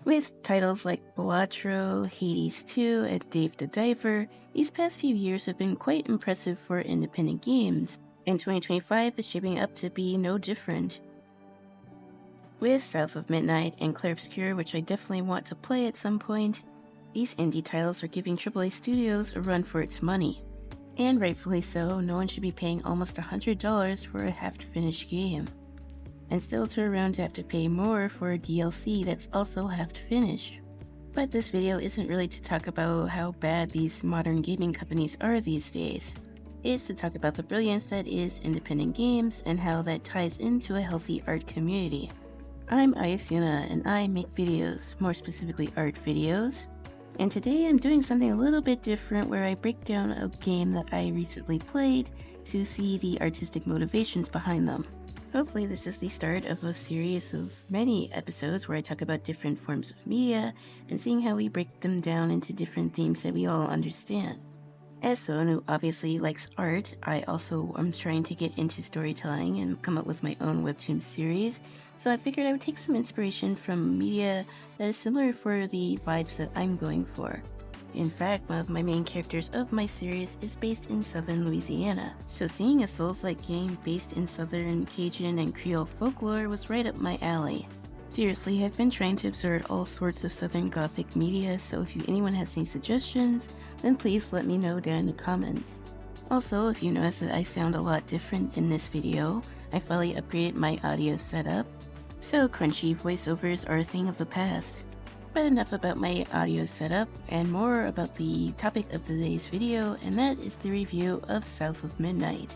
With titles like Balatro, Hades 2, and Dave the Diver, these past few years have been quite impressive for independent games, and 2025 is shaping up to be no different. With South of Midnight and Clair-Obscur, which I definitely want to play at some point, these indie titles are giving AAA studios a run for its money. And rightfully so, no one should be paying almost $100 for a half-finished game. And still turn around to have to pay more for a DLC that's also half-finished. But this video isn't really to talk about how bad these modern gaming companies are these days. It's to talk about the brilliance that is independent games and how that ties into a healthy art community. I'm Ayasuna and I make videos, more specifically art videos. And today I'm doing something a little bit different where I break down a game that I recently played to see the artistic motivations behind them. Hopefully this is the start of a series of many episodes where I talk about different forms of media and seeing how we break them down into different themes that we all understand. As someone who obviously likes art, I also am trying to get into storytelling and come up with my own webtoon series, so I figured I would take some inspiration from media that is similar for the vibes that I'm going for. In fact, one of my main characters of my series is based in southern Louisiana, so seeing a Souls-like game based in southern Cajun and Creole folklore was right up my alley. Seriously, I've been trying to absorb all sorts of Southern Gothic media, so if anyone has any suggestions, then please let me know down in the comments. Also, if you notice that I sound a lot different in this video, I finally upgraded my audio setup, so crunchy voiceovers are a thing of the past. But enough about my audio setup, and more about the topic of today's video, and that is the review of South of Midnight.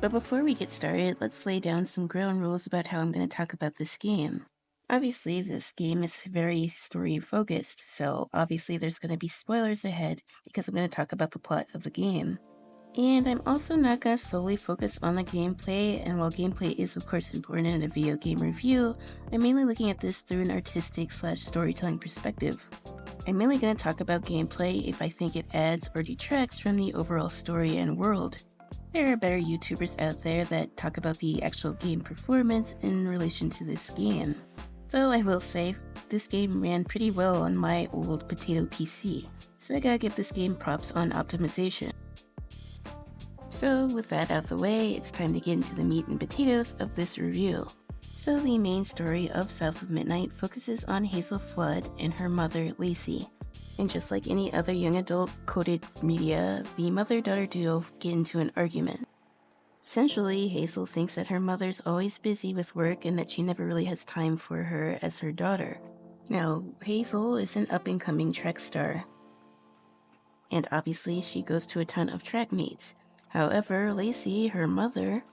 But before we get started, let's lay down some ground rules about how I'm going to talk about this game. Obviously, this game is very story-focused, so obviously there's going to be spoilers ahead because I'm going to talk about the plot of the game. And I'm also not going to solely focus on the gameplay, and while gameplay is of course important in a video game review, I'm mainly looking at this through an artistic/storytelling perspective. I'm mainly going to talk about gameplay if I think it adds or detracts from the overall story and world. There are better YouTubers out there that talk about the actual game performance in relation to this game. Though I will say, this game ran pretty well on my old potato PC, so I gotta give this game props on optimization. So with that out of the way, it's time to get into the meat and potatoes of this review. So the main story of South of Midnight focuses on Hazel Flood and her mother, Lacey. And just like any other young adult coded media, the mother-daughter duo get into an argument. Essentially, Hazel thinks that her mother's always busy with work and that she never really has time for her as her daughter. Now, Hazel is an up-and-coming track star, and obviously she goes to a ton of track meets. However, Lacey, her mother,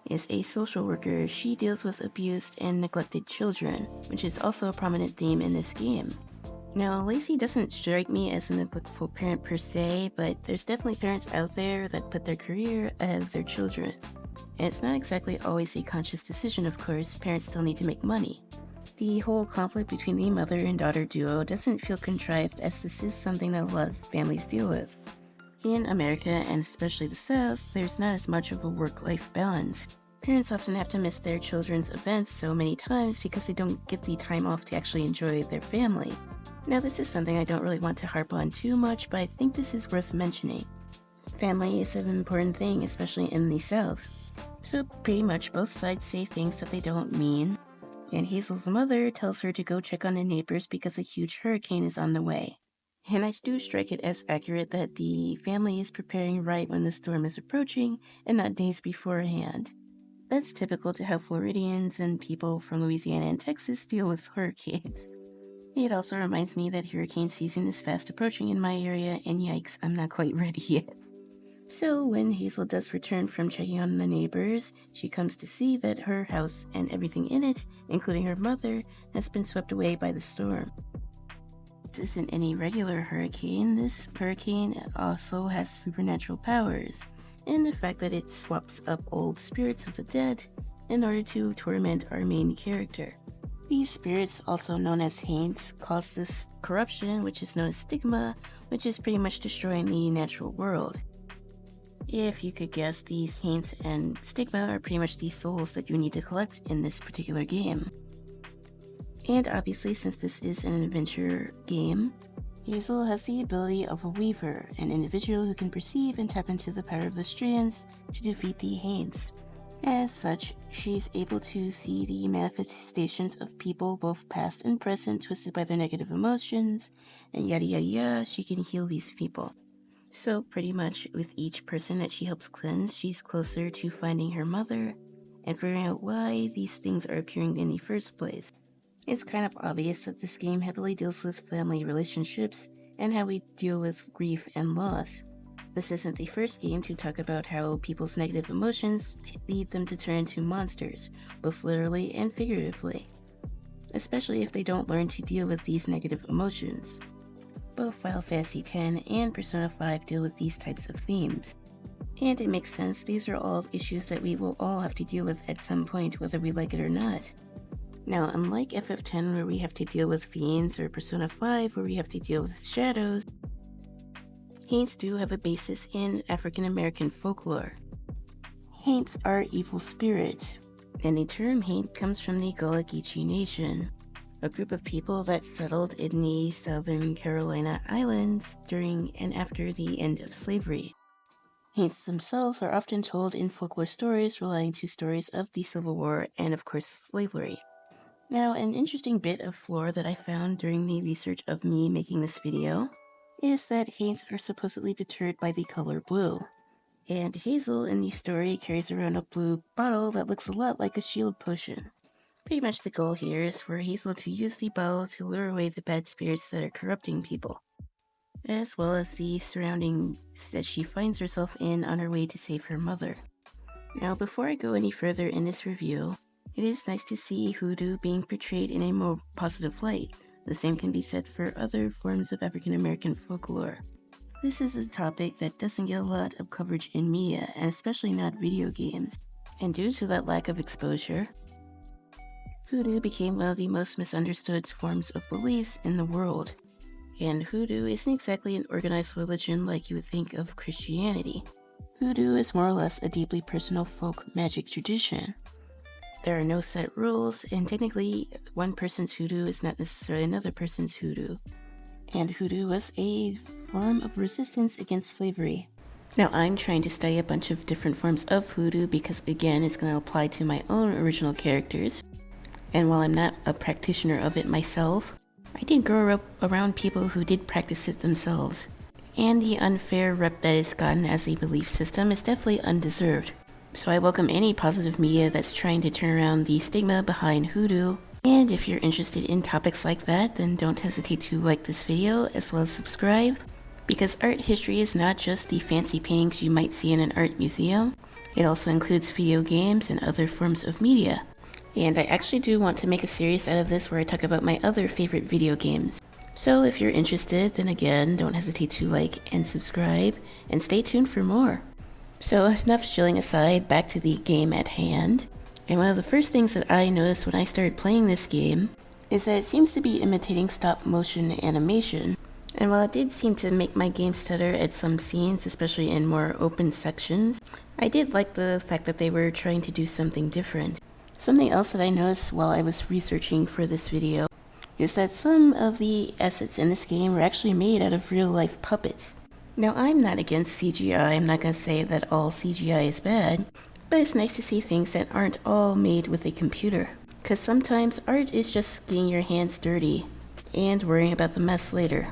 is a social worker. She deals with abused and neglected children, which is also a prominent theme in this game. Now, Lacey doesn't strike me as a neglectful parent per se, but there's definitely parents out there that put their career ahead of their children. And it's not exactly always a conscious decision, of course. Parents still need to make money. The whole conflict between the mother and daughter duo doesn't feel contrived, as this is something that a lot of families deal with. In America, and especially the South, there's not as much of a work-life balance. Parents often have to miss their children's events so many times because they don't get the time off to actually enjoy their family. Now, this is something I don't really want to harp on too much, but I think this is worth mentioning. Family is an important thing, especially in the South. So pretty much both sides say things that they don't mean, and Hazel's mother tells her to go check on the neighbors because a huge hurricane is on the way. And I do strike it as accurate that the family is preparing right when the storm is approaching and not days beforehand. That's typical to how Floridians and people from Louisiana and Texas deal with hurricanes. It also reminds me that hurricane season is fast approaching in my area, and yikes, I'm not quite ready yet. So when Hazel does return from checking on the neighbors, she comes to see that her house and everything in it, including her mother, has been swept away by the storm. This isn't any regular hurricane. This hurricane also has supernatural powers, and the fact that it swaps up old spirits of the dead in order to torment our main character. These spirits, also known as haints, cause this corruption, which is known as stigma, which is pretty much destroying the natural world. If you could guess, these haints and stigma are pretty much the souls that you need to collect in this particular game. And obviously, since this is an adventure game, Hazel has the ability of a weaver, an individual who can perceive and tap into the power of the strands to defeat the Haints. As such, she's able to see the manifestations of people, both past and present, twisted by their negative emotions, and yada yada yada. She can heal these people. So pretty much with each person that she helps cleanse, she's closer to finding her mother and figuring out why these things are appearing in the first place. It's kind of obvious that this game heavily deals with family relationships and how we deal with grief and loss. This isn't the first game to talk about how people's negative emotions lead them to turn into monsters, both literally and figuratively, especially if they don't learn to deal with these negative emotions. Both Final Fantasy X and Persona 5 deal with these types of themes. And it makes sense, these are all issues that we will all have to deal with at some point, whether we like it or not. Now, unlike FF10 where we have to deal with fiends, or Persona 5 where we have to deal with shadows, Haints do have a basis in African American folklore. Haints are evil spirits, and the term Haint comes from the Gullah Geechee Nation, a group of people that settled in the Southern Carolina Islands during and after the end of slavery. Haints themselves are often told in folklore stories relating to stories of the Civil War and, of course, slavery. Now, an interesting bit of lore that I found during the research of me making this video is that Haints are supposedly deterred by the color blue. And Hazel in the story carries around a blue bottle that looks a lot like a shield potion. Pretty much the goal here is for Hazel to use the bottle to lure away the bad spirits that are corrupting people, as well as the surroundings that she finds herself in on her way to save her mother. Now, before I go any further in this review, it is nice to see hoodoo being portrayed in a more positive light. The same can be said for other forms of African American folklore. This is a topic that doesn't get a lot of coverage in media, and especially not video games. And due to that lack of exposure, hoodoo became one of the most misunderstood forms of beliefs in the world. And hoodoo isn't exactly an organized religion like you would think of Christianity. Hoodoo is more or less a deeply personal folk magic tradition. There are no set rules, and technically, one person's hoodoo is not necessarily another person's hoodoo. And hoodoo was a form of resistance against slavery. Now, I'm trying to study a bunch of different forms of hoodoo because, again, it's going to apply to my own original characters. And while I'm not a practitioner of it myself, I did grow up around people who did practice it themselves. And the unfair rep that it's gotten as a belief system is definitely undeserved. So I welcome any positive media that's trying to turn around the stigma behind hoodoo. And if you're interested in topics like that, then don't hesitate to like this video as well as subscribe. Because art history is not just the fancy paintings you might see in an art museum. It also includes video games and other forms of media. And I actually do want to make a series out of this where I talk about my other favorite video games. So if you're interested, then again, don't hesitate to like and subscribe, and stay tuned for more. So enough shilling aside, back to the game at hand. And one of the first things that I noticed when I started playing this game is that it seems to be imitating stop motion animation. And while it did seem to make my game stutter at some scenes, especially in more open sections, I did like the fact that they were trying to do something different. Something else that I noticed while I was researching for this video is that some of the assets in this game were actually made out of real-life puppets. Now, I'm not against CGI, I'm not going to say that all CGI is bad, but it's nice to see things that aren't all made with a computer. Because sometimes art is just getting your hands dirty and worrying about the mess later.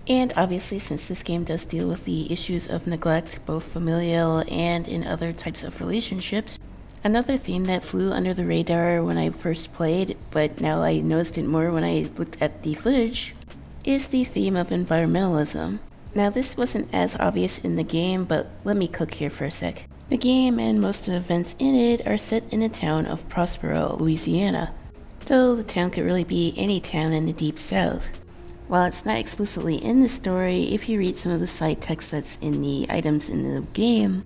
And obviously, since this game does deal with the issues of neglect, both familial and in other types of relationships, another theme that flew under the radar when I first played, but now I noticed it more when I looked at the footage, is the theme of environmentalism. Now, this wasn't as obvious in the game, but let me cook here for a sec. The game and most of the events in it are set in the town of Prospero, Louisiana, though the town could really be any town in the Deep South. While it's not explicitly in the story, if you read some of the side text that's in the items in the game,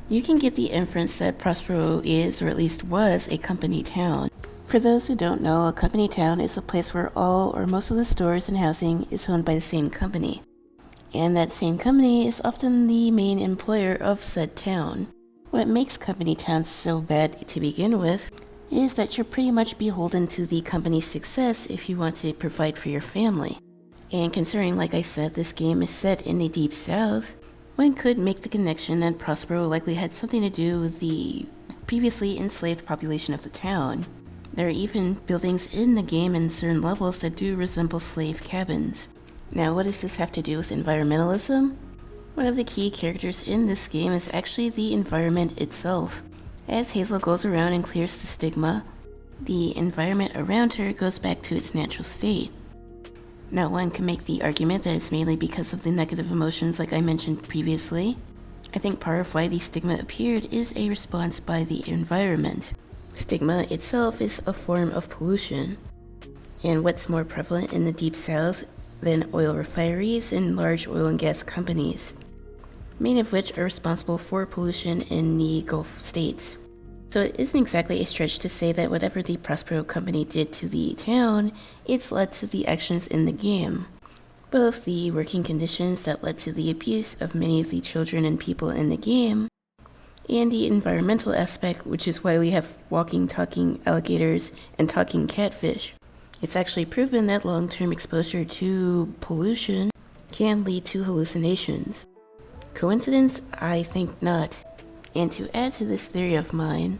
you can get the inference that Prospero is, or at least was, a company town. For those who don't know, a company town is a place where all or most of the stores and housing is owned by the same company. And that same company is often the main employer of said town. What makes company towns so bad to begin with is that you're pretty much beholden to the company's success if you want to provide for your family. And considering, like I said, this game is set in the Deep South, one could make the connection that Prospero likely had something to do with the previously enslaved population of the town. There are even buildings in the game in certain levels that do resemble slave cabins. Now, what does this have to do with environmentalism? One of the key characters in this game is actually the environment itself. As Hazel goes around and clears the stigma, the environment around her goes back to its natural state. Now, one can make the argument that it's mainly because of the negative emotions like I mentioned previously. I think part of why the stigma appeared is a response by the environment. Stigma itself is a form of pollution. And what's more prevalent in the Deep South than oil refineries and large oil and gas companies, many of which are responsible for pollution in the Gulf states. So it isn't exactly a stretch to say that whatever the Prospero company did to the town, it's led to the actions in the game. Both the working conditions that led to the abuse of many of the children and people in the game, and the environmental aspect, which is why we have walking, talking alligators and talking catfish. It's actually proven that long-term exposure to pollution can lead to hallucinations. Coincidence? I think not. And to add to this theory of mine,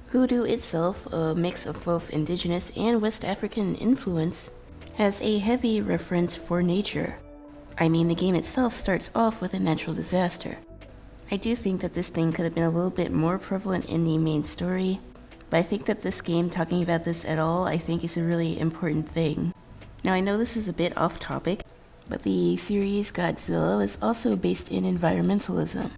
Hoodoo itself, a mix of both indigenous and West African influence, has a heavy reference for nature. I mean, the game itself starts off with a natural disaster. I do think that this thing could have been a little bit more prevalent in the main story, but I think that this game, talking about this at all, I think is a really important thing. Now, I know this is a bit off topic, but the series Godzilla is also based in environmentalism.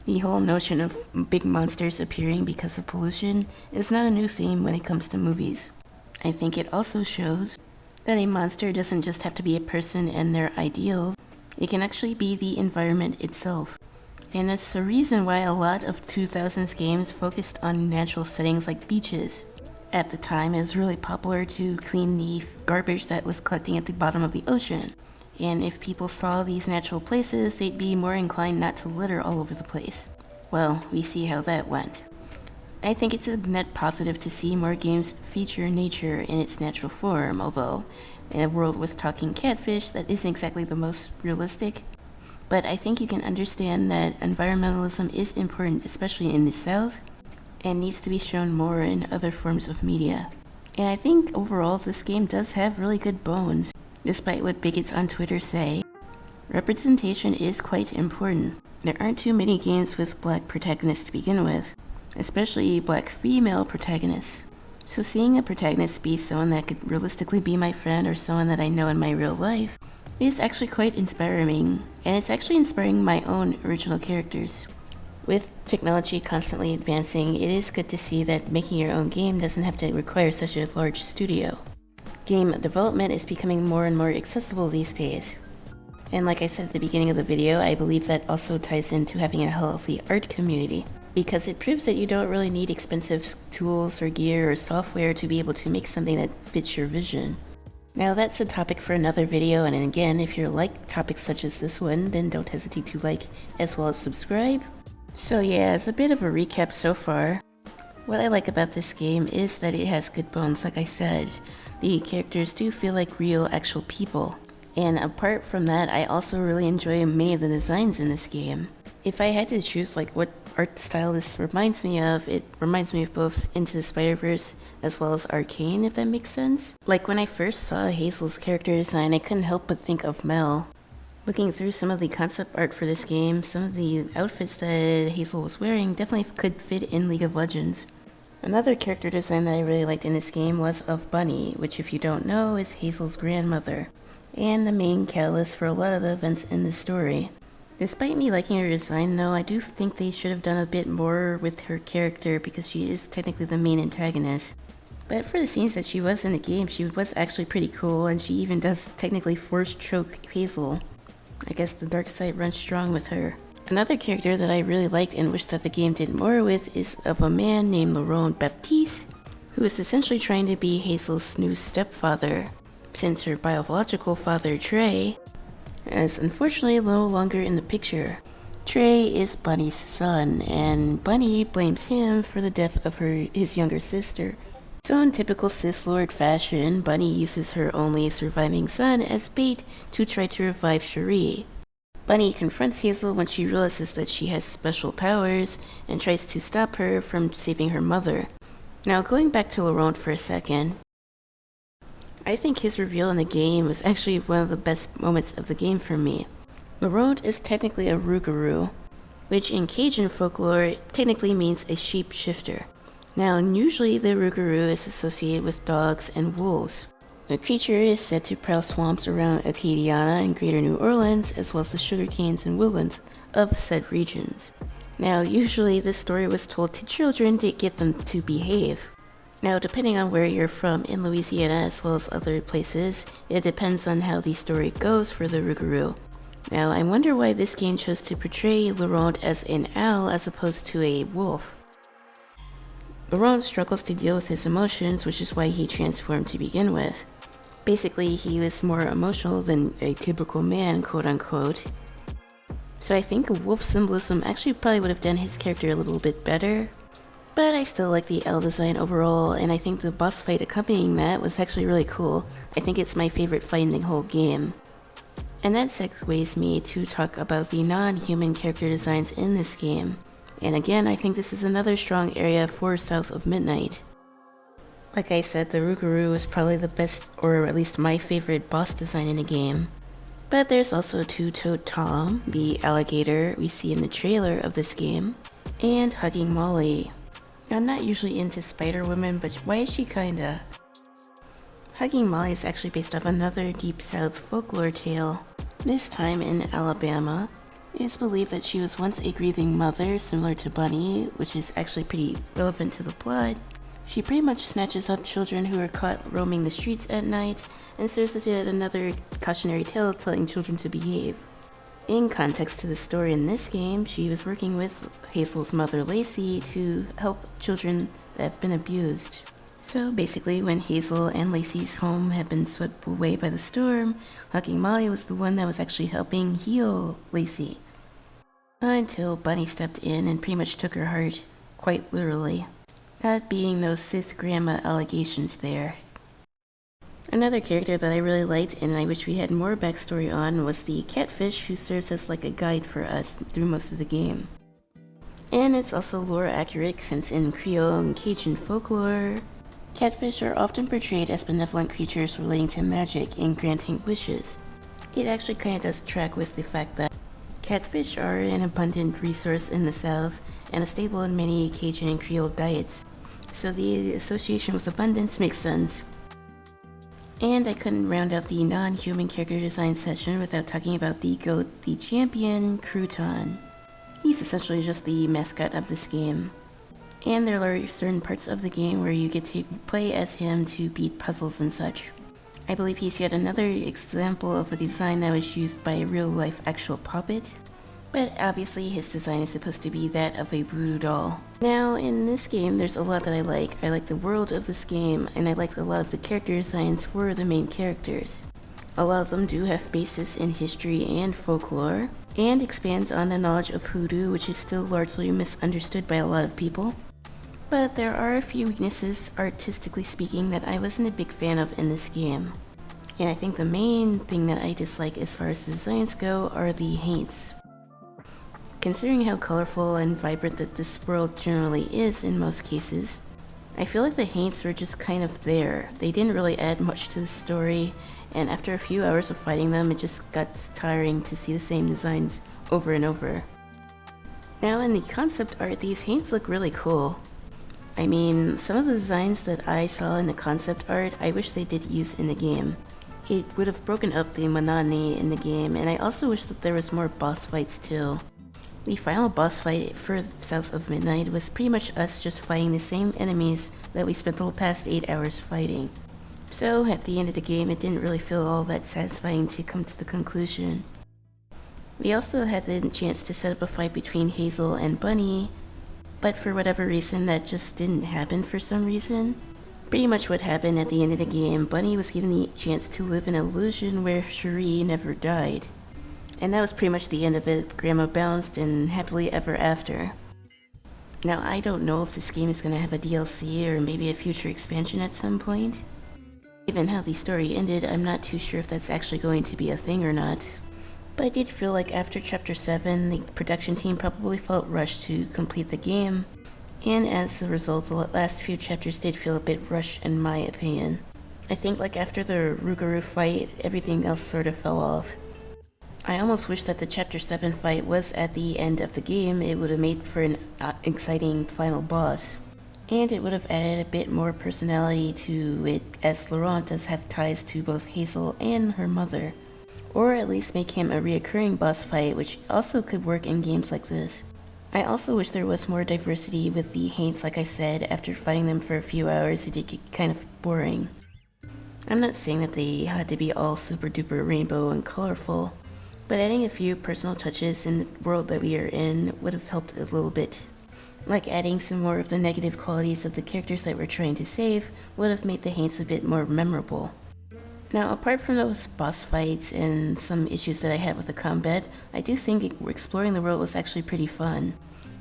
The whole notion of big monsters appearing because of pollution is not a new theme when it comes to movies. I think it also shows that a monster doesn't just have to be a person and their ideal, it can actually be the environment itself. And that's the reason why a lot of 2000s games focused on natural settings like beaches. At the time, it was really popular to clean the garbage that was collecting at the bottom of the ocean. And if people saw these natural places, they'd be more inclined not to litter all over the place. Well, we see how that went. I think it's a net positive to see more games feature nature in its natural form, although in a world with talking catfish, that isn't exactly the most realistic. But I think you can understand that environmentalism is important, especially in the South, and needs to be shown more in other forms of media. And I think overall this game does have really good bones. Despite what bigots on Twitter say, representation is quite important. There aren't too many games with black protagonists to begin with, especially black female protagonists. So seeing a protagonist be someone that could realistically be my friend or someone that I know in my real life is actually quite inspiring, and it's actually inspiring my own original characters. With technology constantly advancing, it is good to see that making your own game doesn't have to require such a large studio. Game development is becoming more and more accessible these days. And like I said at the beginning of the video, I believe that also ties into having a healthy art community, because it proves that you don't really need expensive tools or gear or software to be able to make something that fits your vision. Now that's a topic for another video, and again, if you like topics such as this one, then don't hesitate to like as well as subscribe. So yeah, as a bit of a recap so far, what I like about this game is that it has good bones, like I said. The characters do feel like real, actual people. And apart from that, I also really enjoy many of the designs in this game. If I had to choose like what art style this reminds me of, it reminds me of both Into the Spider-Verse as well as Arcane, if that makes sense. Like when I first saw Hazel's character design, I couldn't help but think of Mel. Looking through some of the concept art for this game, some of the outfits that Hazel was wearing definitely could fit in League of Legends. Another character design that I really liked in this game was of Bunny, which if you don't know is Hazel's grandmother, and the main catalyst for a lot of the events in the story. Despite me liking her design though, I do think they should have done a bit more with her character because she is technically the main antagonist. But for the scenes that she was in the game, she was actually pretty cool, and she even does technically force choke Hazel. I guess the dark side runs strong with her. Another character that I really liked and wish that the game did more with is of a man named Laurent Baptiste, who is essentially trying to be Hazel's new stepfather, since her biological father, Trey, is unfortunately no longer in the picture. Trey is Bunny's son, and Bunny blames him for the death of his younger sister. So in typical Sith Lord fashion, Bunny uses her only surviving son as bait to try to revive Cherie. Bunny confronts Hazel when she realizes that she has special powers and tries to stop her from saving her mother. Now going back to Laurent for a second, I think his reveal in the game was actually one of the best moments of the game for me. Laurent is technically a rougarou, which in Cajun folklore technically means a sheep shifter. Now, usually the rougarou is associated with dogs and wolves. The creature is said to prowl swamps around Acadiana and Greater New Orleans, as well as the sugarcanes and woodlands of said regions. Now, usually this story was told to children to get them to behave. Now, depending on where you're from in Louisiana as well as other places, it depends on how the story goes for the rougarou. Now, I wonder why this game chose to portray Laurent as an owl as opposed to a wolf. Laurent struggles to deal with his emotions, which is why he transformed to begin with. Basically, he was more emotional than a typical man, quote unquote. So I think a wolf symbolism actually probably would have done his character a little bit better. But I still like the owl design overall, and I think the boss fight accompanying that was actually really cool. I think it's my favorite fight in the whole game. And that segues me to talk about the non-human character designs in this game. And again, I think this is another strong area for South of Midnight. Like I said, the rougarou is probably the best, or at least my favorite boss design in the game. But there's also Two-Toed Tom, the alligator we see in the trailer of this game, and Hugging Molly. Now, I'm not usually into Spider-Woman, but why is she kinda? Hugging Molly is actually based off another Deep South folklore tale. This time in Alabama. It's believed that she was once a grieving mother, similar to Bunny, which is actually pretty relevant to the plot. She pretty much snatches up children who are caught roaming the streets at night, and serves as yet another cautionary tale telling children to behave. In context to the story in this game, she was working with Hazel's mother Lacey to help children that have been abused. So basically, when Hazel and Lacey's home had been swept away by the storm, Hugging Molly was the one that was actually helping heal Lacey. Until Bunny stepped in and pretty much took her heart, quite literally. Not being those Sith grandma allegations there. Another character that I really liked and I wish we had more backstory on was the catfish, who serves as like a guide for us through most of the game. And it's also lore accurate, since in Creole and Cajun folklore, catfish are often portrayed as benevolent creatures relating to magic and granting wishes. It actually kind of does track with the fact that catfish are an abundant resource in the South and a staple in many Cajun and Creole diets, so the association with abundance makes sense. And I couldn't round out the non-human character design session without talking about the GOAT, the champion, Crouton. He's essentially just the mascot of this game. And there are certain parts of the game where you get to play as him to beat puzzles and such. I believe he's yet another example of a design that was used by a real-life actual puppet, but obviously his design is supposed to be that of a voodoo doll. Now, in this game, there's a lot that I like. I like the world of this game, and I like a lot of the character designs for the main characters. A lot of them do have basis in history and folklore, and expands on the knowledge of hoodoo, which is still largely misunderstood by a lot of people. But there are a few weaknesses, artistically speaking, that I wasn't a big fan of in this game. And I think the main thing that I dislike as far as the designs go are the haints. Considering how colorful and vibrant that this world generally is in most cases, I feel like the haints were just kind of there. They didn't really add much to the story, and after a few hours of fighting them, it just got tiring to see the same designs over and over. Now in the concept art, these haints look really cool. I mean, some of the designs that I saw in the concept art, I wish they did use in the game. It would have broken up the monotony in the game, and I also wish that there was more boss fights too. The final boss fight for South of Midnight was pretty much us just fighting the same enemies that we spent the past 8 hours fighting. So at the end of the game, it didn't really feel all that satisfying to come to the conclusion. We also had the chance to set up a fight between Hazel and Bunny, but for whatever reason that just didn't happen for some reason. Pretty much what happened at the end of the game, Bunny was given the chance to live an illusion where Cherie never died. And that was pretty much the end of it. Grandma bounced and happily ever after. Now, I don't know if this game is going to have a DLC or maybe a future expansion at some point. Given how the story ended, I'm not too sure if that's actually going to be a thing or not. But I did feel like after Chapter 7, the production team probably felt rushed to complete the game, and as a result, the last few chapters did feel a bit rushed in my opinion. I think like after the Rougarou fight, everything else sort of fell off. I almost wish that the Chapter 7 fight was at the end of the game. It would have made for an exciting final boss. And it would have added a bit more personality to it, as Laurent does have ties to both Hazel and her mother. Or at least make him a reoccurring boss fight, which also could work in games like this. I also wish there was more diversity with the Haints. Like I said, after fighting them for a few hours, it did get kind of boring. I'm not saying that they had to be all super duper rainbow and colorful, but adding a few personal touches in the world that we are in would have helped a little bit. Like adding some more of the negative qualities of the characters that we're trying to save would have made the Haints a bit more memorable. Now, apart from those boss fights and some issues that I had with the combat, I do think exploring the world was actually pretty fun.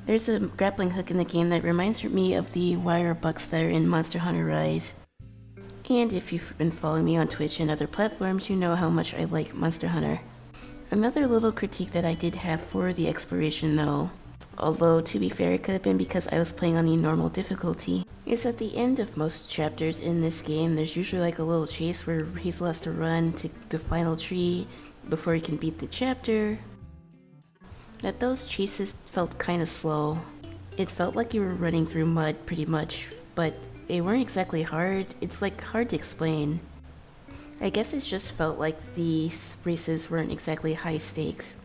There's a grappling hook in the game that reminds me of the wire bucks that are in Monster Hunter Rise. And if you've been following me on Twitch and other platforms, you know how much I like Monster Hunter. Another little critique that I did have for the exploration though, although to be fair it could have been because I was playing on the normal difficulty, is at the end of most chapters in this game there's usually like a little chase where Hazel has to run to the final tree before he can beat the chapter. That those chases felt kinda slow. It felt like you were running through mud pretty much, but they weren't exactly hard. It's like hard to explain. I guess it just felt like these races weren't exactly high stakes.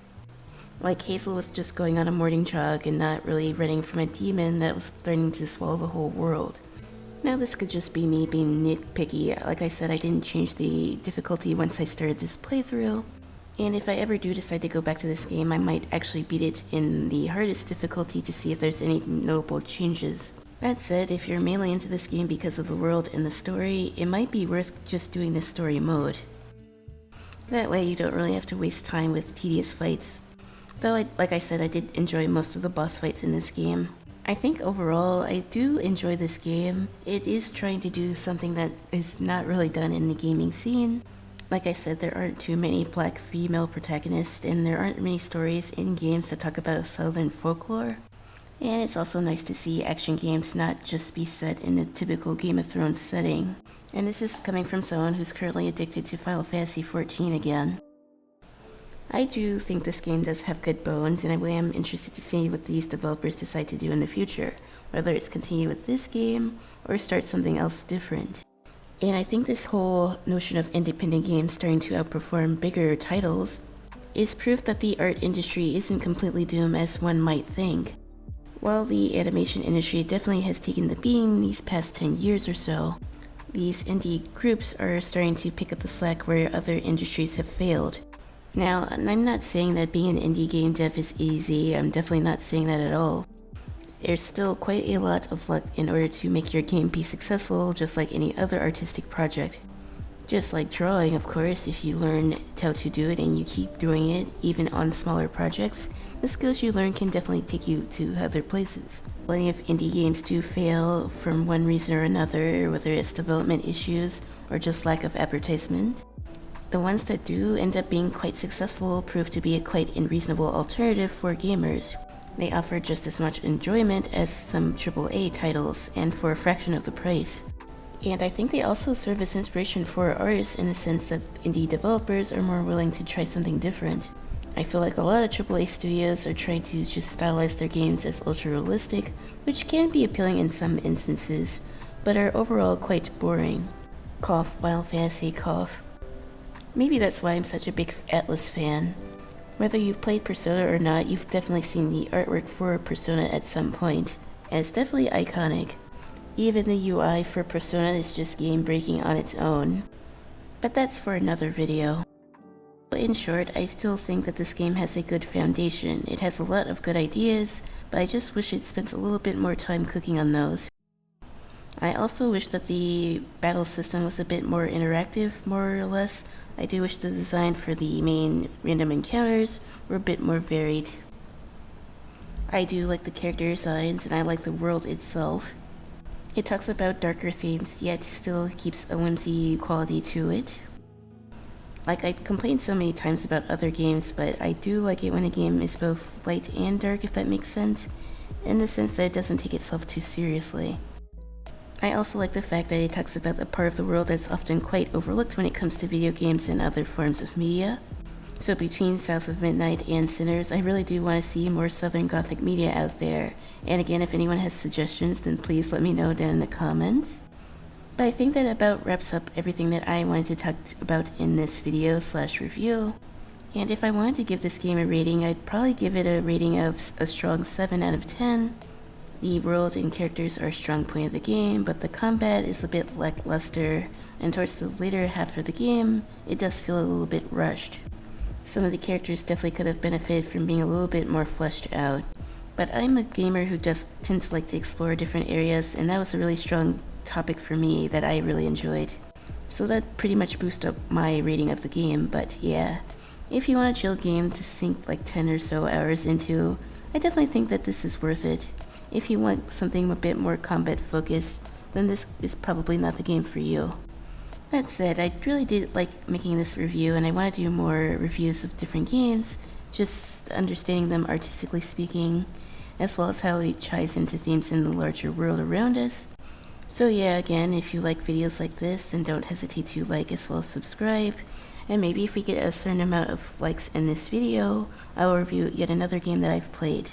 Like Hazel was just going on a morning jog and not really running from a demon that was threatening to swallow the whole world. Now this could just be me being nitpicky. Like I said, I didn't change the difficulty once I started this playthrough. And if I ever do decide to go back to this game, I might actually beat it in the hardest difficulty to see if there's any notable changes. That said, if you're mainly into this game because of the world and the story, it might be worth just doing this story mode. That way you don't really have to waste time with tedious fights. Though, like I said, I did enjoy most of the boss fights in this game. I think overall, I do enjoy this game. It is trying to do something that is not really done in the gaming scene. Like I said, there aren't too many black female protagonists, and there aren't many stories in games that talk about southern folklore. And it's also nice to see action games not just be set in the typical Game of Thrones setting. And this is coming from someone who's currently addicted to Final Fantasy XIV again. I do think this game does have good bones, and I am interested to see what these developers decide to do in the future, whether it's continue with this game or start something else different. And I think this whole notion of independent games starting to outperform bigger titles is proof that the art industry isn't completely doomed as one might think. While the animation industry definitely has taken the beating these past 10 years or so, these indie groups are starting to pick up the slack where other industries have failed. Now, I'm not saying that being an indie game dev is easy. I'm definitely not saying that at all. There's still quite a lot of luck in order to make your game be successful, just like any other artistic project. Just like drawing, of course, if you learn how to do it and you keep doing it, even on smaller projects, the skills you learn can definitely take you to other places. Plenty of indie games do fail from one reason or another, whether it's development issues or just lack of advertisement. The ones that do end up being quite successful prove to be a quite unreasonable alternative for gamers. They offer just as much enjoyment as some AAA titles, and for a fraction of the price. And I think they also serve as inspiration for artists in the sense that indie developers are more willing to try something different. I feel like a lot of AAA studios are trying to just stylize their games as ultra-realistic, which can be appealing in some instances, but are overall quite boring. Cough, Final Fantasy, cough. Maybe that's why I'm such a big Atlas fan. Whether you've played Persona or not, you've definitely seen the artwork for Persona at some point, and it's definitely iconic. Even the UI for Persona is just game-breaking on its own. But that's for another video. In short, I still think that this game has a good foundation. It has a lot of good ideas, but I just wish it spent a little bit more time cooking on those. I also wish that the battle system was a bit more interactive, more or less. I do wish the design for the main random encounters were a bit more varied. I do like the character designs and I like the world itself. It talks about darker themes, yet still keeps a whimsy quality to it. Like, I complained so many times about other games, but I do like it when a game is both light and dark, if that makes sense, in the sense that it doesn't take itself too seriously. I also like the fact that it talks about the part of the world that's often quite overlooked when it comes to video games and other forms of media. So between South of Midnight and Sinners, I really do want to see more Southern Gothic media out there. And again, if anyone has suggestions, then please let me know down in the comments. But I think that about wraps up everything that I wanted to talk about in this video/review. And if I wanted to give this game a rating, I'd probably give it a rating of a strong 7 out of 10. The world and characters are a strong point of the game, but the combat is a bit lackluster, and towards the later half of the game, it does feel a little bit rushed. Some of the characters definitely could have benefited from being a little bit more fleshed out. But I'm a gamer who just tends to like to explore different areas, and that was a really strong topic for me that I really enjoyed. So that pretty much boosted up my rating of the game, but yeah. If you want a chill game to sink like 10 or so hours into, I definitely think that this is worth it. If you want something a bit more combat focused, then this is probably not the game for you. That said, I really did like making this review, and I want to do more reviews of different games, just understanding them artistically speaking, as well as how it ties into themes in the larger world around us. So yeah, again, if you like videos like this, then don't hesitate to like as well as subscribe, and maybe if we get a certain amount of likes in this video, I will review yet another game that I've played.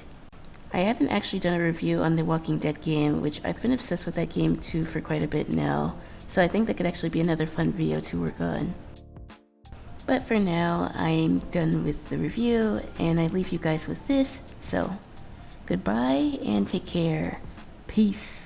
I haven't actually done a review on the Walking Dead game, which I've been obsessed with that game too for quite a bit now, so I think that could actually be another fun video to work on. But for now, I'm done with the review, and I leave you guys with this, so goodbye and take care. Peace.